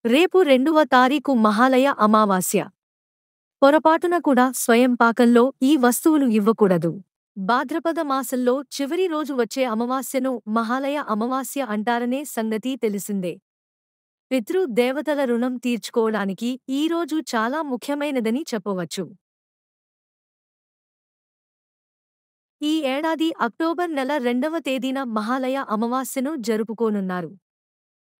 రేపు 2వ తారీఖు మహాలయ అమావాస్య. పొరపాటున కూడా స్వయం పాకంలో ఈ వస్తువులు ఇవ్వకూడదు. భాద్రపద మాసంలో చివరి రోజు వచ్చే అమావాస్యను మహాలయ అమావాస్య అంటారనే సంగతి తెలిసిందే. పితృ దేవతల రుణం తీర్చుకోవడానికి ఈ రోజు చాలా ముఖ్యమైనదని చెప్పవచ్చు. ఈ ఏడాది అక్టోబర్ నెల 2వ తేదీన మహాలయ అమావాస్యను జరుపుకోనున్నారు.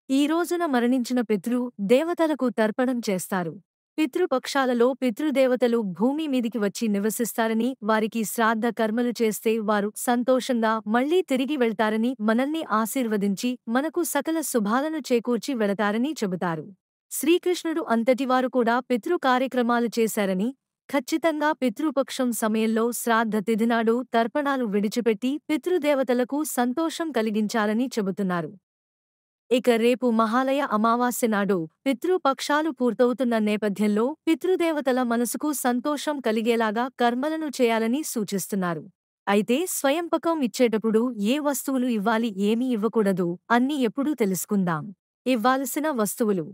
ఈ రోజున మరణించిన పితృ దేవతలకు తర్పణం చేస్తారు. పితృపక్షాలలో పితృదేవతలు భూమి మీదికి వచ్చి నివసిస్తారని, వారికి శ్రాద్ధ కర్మలు చేస్తే వారు సంతోషంగా మళ్లీ తిరిగి వెళ్తారని, మనల్ని ఆశీర్వదించి మనకు సకల శుభాలను చేకూర్చి వెళతారని చెబుతారు. శ్రీకృష్ణుడు అంతటివారు కూడా పితృ కార్యక్రమాలు చేశారని, ఖచ్చితంగా పితృపక్షం సమయంలో శ్రాద్ధ తిథినాడు తర్పణాలు విడిచిపెట్టి పితృదేవతలకు సంతోషం కలిగించాలని చెబుతున్నారు. ఇక రేపు మహాలయ అమావాస్య నాడు పితృపక్షాలు పూర్తవుతున్న నేపథ్యంలో పితృదేవతల మనసుకు సంతోషం కలిగేలాగా కర్మలను చేయాలని సూచిస్తున్నారు. అయితే స్వయంపకం ఇచ్చేటప్పుడు ఏ వస్తువులు ఇవ్వాలి, ఏమి ఇవ్వకూడదు అన్నీ ఎప్పుడూ తెలుసుకుందాం. ఇవ్వాల్సిన వస్తువులు: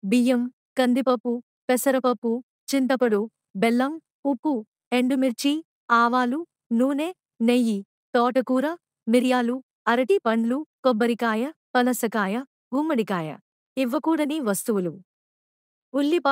బియ్యం, కందిపప్పు, పెసరపప్పు, చింతపండు, బెల్లం, ఉప్పు, ఎండుమిర్చి, ఆవాలు, నూనె, నెయ్యి, తోటకూర, మిరియాలు, అరటి పండ్లు, కొబ్బరికాయ, పనసకాయ, గుమ్మడికాయ. ఇవ్వకూడని వస్తువులు: ఉల్లిపాయ